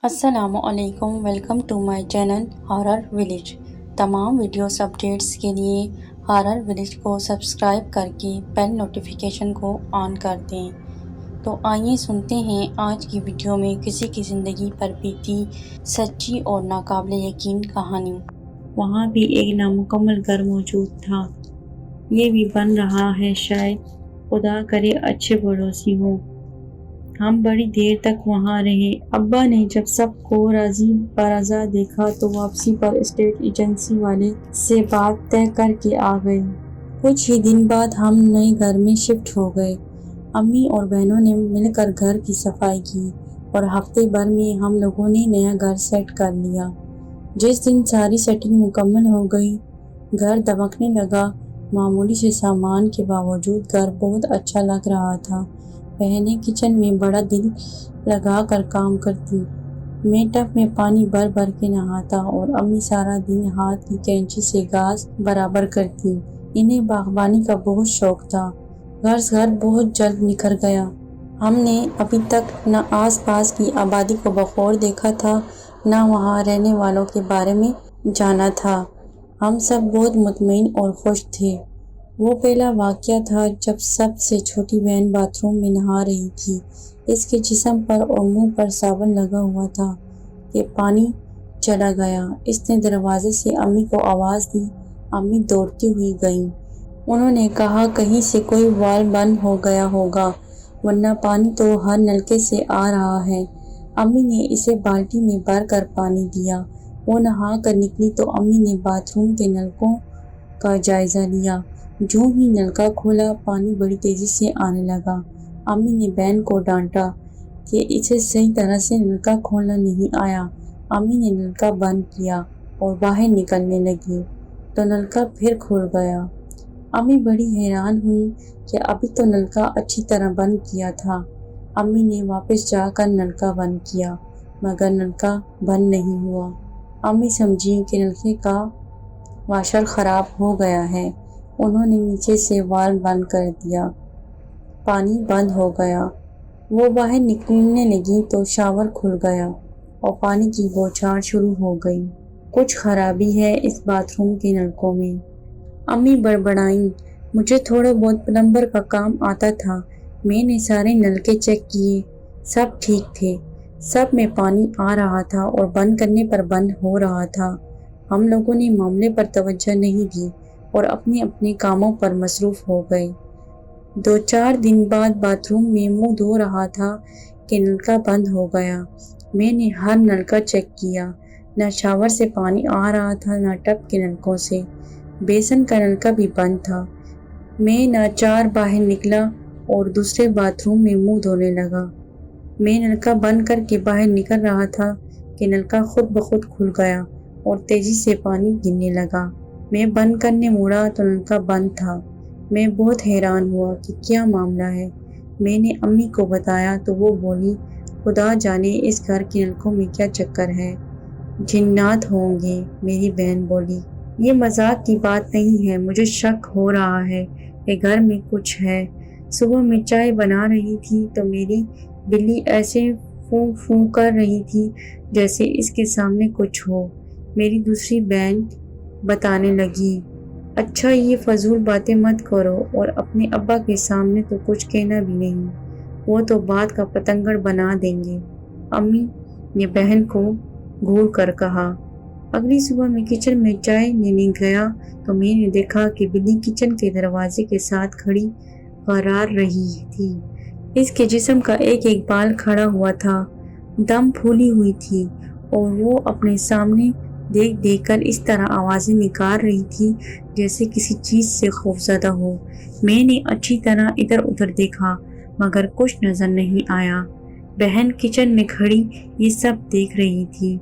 السلام علیکم، welcome to my channel horror village. تمام ویڈیوز اپڈیٹس کے لیے ہارر ولیج کو سبسکرائب کر کے بیل نوٹیفیکیشن کو آن کر دیں۔ تو آئیے سنتے ہیں آج کی ویڈیو میں کسی کی زندگی پر بیتی سچی اور ناقابل یقین کہانی۔ وہاں بھی ایک نامکمل گھر موجود تھا، یہ بھی بن رہا ہے، شاید خدا کرے اچھے پڑوسی ہوں۔ ہم بڑی دیر تک وہاں رہے۔ ابا نے جب سب کو راضی برضا دیکھا تو واپسی پر اسٹیٹ ایجنسی والے سے بات طے کر کے آ گئے۔ کچھ ہی دن بعد ہم نئے گھر میں شفٹ ہو گئے۔ امی اور بہنوں نے مل کر گھر کی صفائی کی اور ہفتے بھر میں ہم لوگوں نے نیا گھر سیٹ کر لیا۔ جس دن ساری سیٹنگ مکمل ہو گئی، گھر دمکنے لگا۔ معمولی سے سامان کے باوجود گھر بہت اچھا لگ رہا تھا۔ بہنیں کچن میں بڑا دل لگا کر کام کرتی، میں ٹب میں پانی بھر بھر کے نہاتا اور امی سارا دن ہاتھ کی کینچی سے گھاس برابر کرتی۔ انہیں باغبانی کا بہت شوق تھا۔ گھر بہت جلد نکھر گیا۔ ہم نے ابھی تک نہ آس پاس کی آبادی کو بغور دیکھا تھا، نہ وہاں رہنے والوں کے بارے میں جانا تھا۔ ہم سب بہت مطمئن اور خوش تھے۔ وہ پہلا واقعہ تھا جب سب سے چھوٹی بہن باتھ روم میں نہا رہی تھی۔ اس کے جسم پر اور منہ پر صابن لگا ہوا تھا کہ پانی چلا گیا۔ اس نے دروازے سے امی کو آواز دی۔ امی دوڑتی ہوئی گئیں۔ انہوں نے کہا کہیں سے کوئی والو بند ہو گیا ہوگا، ورنہ پانی تو ہر نلکے سے آ رہا ہے۔ امی نے اسے بالٹی میں بھر کر پانی دیا۔ وہ نہا کر نکلی تو امی نے باتھ روم کے نلکوں کا جائزہ لیا۔ جوں ہی نلکا کھولا، پانی بڑی تیزی سے آنے لگا۔ امی نے بہن کو ڈانٹا کہ اسے صحیح طرح سے نلکا کھولنا نہیں آیا۔ امی نے نلکا بند کیا اور باہر نکلنے لگی تو نلکا پھر کھل گیا۔ امی بڑی حیران ہوئی کہ ابھی تو نلکا اچھی طرح بند کیا تھا۔ امی نے واپس جا کر نلکا بند کیا، مگر نلکا بند نہیں ہوا۔ امی سمجھی کہ نلکے کا واشر خراب ہو گیا ہے۔ انہوں نے نیچے سے والو بند کر دیا، پانی بند ہو گیا۔ وہ باہر نکلنے لگیں تو شاور کھل گیا اور پانی کی بوچھار شروع ہو گئی۔ کچھ خرابی ہے اس باتھ روم کے نلکوں میں، امی بڑبڑائیں۔ مجھے تھوڑا بہت پلمبر کا کام آتا تھا۔ میں نے سارے نلکے چیک کیے، سب ٹھیک تھے، سب میں پانی آ رہا تھا اور بند کرنے پر بند ہو رہا تھا۔ ہم لوگوں نے معاملے پر توجہ نہیں دی اور اپنے اپنے کاموں پر مصروف ہو گئے۔ 2-4 دن بعد باتھ روم میں منہ دھو رہا تھا کہ نلکا بند ہو گیا۔ میں نے ہر نلکا چیک کیا، نہ شاور سے پانی آ رہا تھا نہ ٹب کے نلکوں سے۔ بیسن کا نلکا بھی بند تھا۔ میں ناچار باہر نکلا اور دوسرے باتھ روم میں منہ دھونے لگا۔ میں نلکا بند کر کے باہر نکل رہا تھا کہ نلکا خود بخود کھل گیا اور تیزی سے پانی گرنے لگا۔ میں بند کرنے مڑا تو نلکا بند تھا۔ میں بہت حیران ہوا کہ کیا معاملہ ہے۔ میں نے امی کو بتایا تو وہ بولی، خدا جانے اس گھر کے نلکوں میں کیا چکر ہے، جنات ہوں گے۔ میری بہن بولی، یہ مذاق کی بات نہیں ہے، مجھے شک ہو رہا ہے کہ گھر میں کچھ ہے۔ صبح میں چائے بنا رہی تھی تو میری بلی ایسے فوں فوں کر رہی تھی جیسے اس کے سامنے کچھ ہو۔ میری دوسری بہن بتانے لگی، اچھا یہ فضول باتیں مت کرو، اور اپنے ابا کے سامنے تو کچھ کہنا بھی نہیں، وہ تو بات کا پتنگڑ بنا دیں گے۔ امی نے بہن کو گھور کر کہا۔ اگلی صبح میں کچن میں چائے لینے گیا تو میں نے دیکھا کہ بلی کچن کے دروازے کے ساتھ کھڑی غرار رہی تھی۔ اس کے جسم کا ایک ایک بال کھڑا ہوا تھا، دم پھولی ہوئی تھی اور وہ اپنے سامنے دیکھ دیکھ کر اس طرح آوازیں نکال رہی تھی جیسے کسی چیز سے خوفزدہ ہو۔ میں نے اچھی طرح ادھر ادھر دیکھا مگر کچھ نظر نہیں آیا۔ بہن کچن میں کھڑی یہ سب دیکھ رہی تھی۔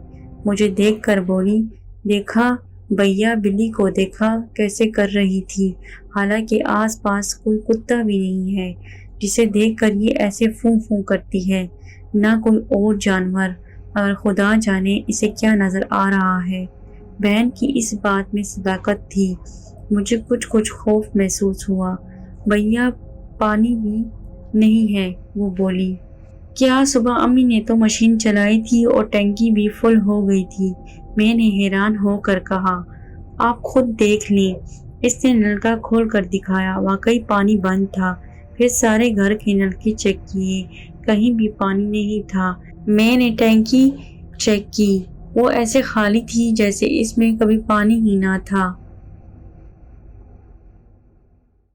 مجھے دیکھ کر بولی، دیکھا بھیا، بلی کو دیکھا کیسے کر رہی تھی، حالانکہ آس پاس کوئی کتا بھی نہیں ہے جسے دیکھ کر یہ ایسے فوں فوں کرتی ہے، نہ کوئی اور جانور، مگر خدا جانے اسے کیا نظر آ رہا ہے۔ بہن کی اس بات میں صداقت تھی۔ مجھے کچھ خوف محسوس ہوا۔ بھیا پانی بھی نہیں ہے، وہ بولی۔ کیا صبح امی نے تو مشین چلائی تھی اور ٹینکی بھی فل ہو گئی تھی؟ میں نے حیران ہو کر کہا۔ آپ خود دیکھ لیں۔ اس نے نلکا کھول کر دکھایا۔ واقعی پانی بند تھا۔ پھر سارے گھر کے نلکے چیک کیے، کہیں بھی پانی نہیں تھا۔ میں نے ٹینکی چیک کی، وہ ایسے خالی تھی جیسے اس میں کبھی پانی ہی نہ تھا۔